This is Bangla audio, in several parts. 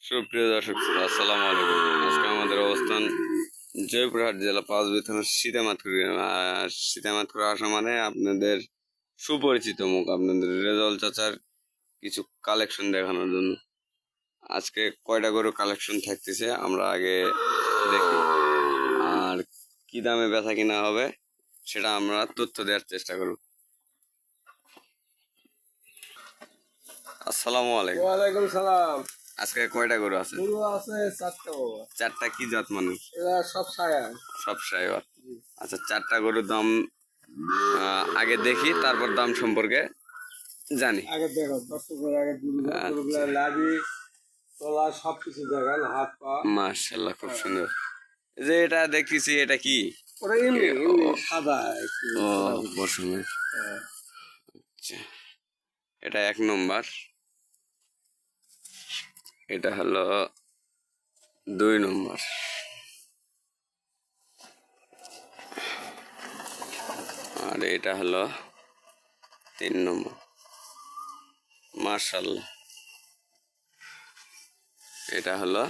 সুপ্রিয় দর্শক শ্রোতা, আসসালামু আলাইকুম। আজকে আমাদের অবস্থান জয়পুরহাট জেলা পাঁচবি থানা সীতামাতপুর। সীতামাতপুর আসা মানে আপনাদের সুপরিচিত মুখ, আপনাদের রেজাউল চাচার কিছু কালেকশন দেখানোর জন্য। আজকে কয়টা গরু কালেকশন থাকতেছে আমরা আগে দেখি, আর কি দামে বেচা কিনা হবে সেটা আমরা তথ্য দেওয়ার চেষ্টা করব। আসসালামু আলাইকুম। ওয়ালাইকুম সালাম। আজকে কয়টা গরু আছে? গরু আছে চারটা। চারটা। কি জাত মানুষ? এরা সব সায়া। সব সাইওয়াল। আচ্ছা, চারটা গরুর দাম আগে দেখি, তারপর দাম সম্পর্কে জানি। আগে দেখো দর্শকের আগে গরুগুলা লাভি তলা সবকিছু দেখান, হাত পা। মাশাআল্লাহ, খুব সুন্দর। যে এটা দেখতেছি, এটা কি? ওরা এমনি এমনি সাদা একটু। ও, পশমের। আচ্ছা, এটা 1 নম্বর, এটা হলো 2 নম্বর, আর এটা হলো 3 নম্বর। মাশাআল্লাহ, এটা হলো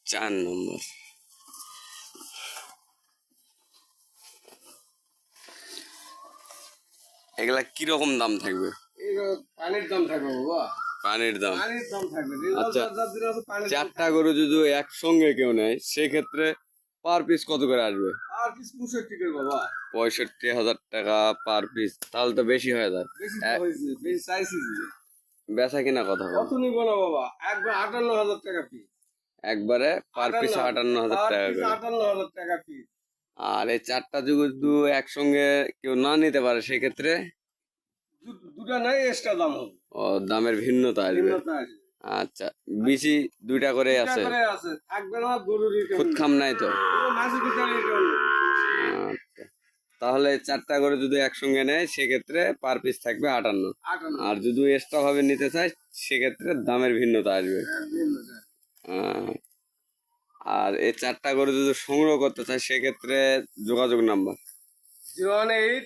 4 নম্বর। এগুলা কিরকম দাম থাকবে? পানির দাম থাকবে বাবা, পানির দাম। পানির দাম থাকবে। আচ্ছা, চারটা গরু যদি একসঙ্গে কেউ নেয় সেক্ষেত্রে পার পিস কত করে আসবে? আর পিস 65 করে বাবা। 65,000 টাকা পার পিস, তাহলে তো বেশি হয়ে যায়। বেশি হয়েছে, বেশি চাইছি। বেচা কিনা কথা বল। কত নিব না বাবা, একবার 58,000 টাকা পিস। একবারে পার পিস 58,000 টাকা করে। 58,000 টাকা পিস। আর এই চারটা যদি একসঙ্গে কেউ না নিতে পারে সেক্ষেত্রে দুটা নাই, এক্সট্রা দাম হবে। ও, দামের ভিন্নতা আসবে। ভিন্নতা আছে। আচ্ছা, বেশি দুইটা করে আছে, থাকবে না গরুর খুদ খাম নাই তো? মাঝে ভিতরে আচ্ছা, তাহলে চারটা করে যদি একসঙ্গে নেয় সেক্ষেত্রে পার পিস থাকবে 58। আর যদি এক্সট্রা ভাবে নিতে চায় সেক্ষেত্রে দামের ভিন্নতা আসবে। আর এই চারটা করে যদি সংগ্রহ করতে চায় সেক্ষেত্রে যোগাযোগ নাম্বার 018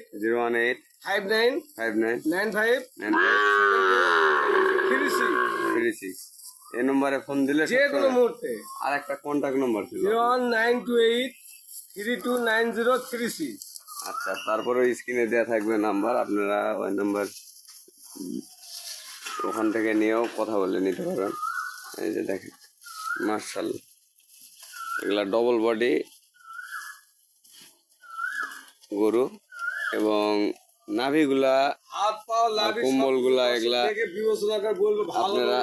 59 018 95 36। এই নম্বরে ফোন দিলে যে কোনো মুহূর্তে। আর একটা কন্ট্যাক্ট নম্বর ছিল 01928 329036। আচ্ছা, তারপরে স্ক্রিনে দেওয়া থাকবে নাম্বার, আপনারা ওই নাম্বার ওখান থেকে নিয়েও কথা বলে নিতে পারবেন। এই যে দেখেন, মাশাআল্লাহ, এগুলা ডবল বডি গরু, এবং নাভিগুলা, হাত পা লাভি কম্বলগুলা, এগুলা বিবেচনা করে বলবো ভালো। আপনারা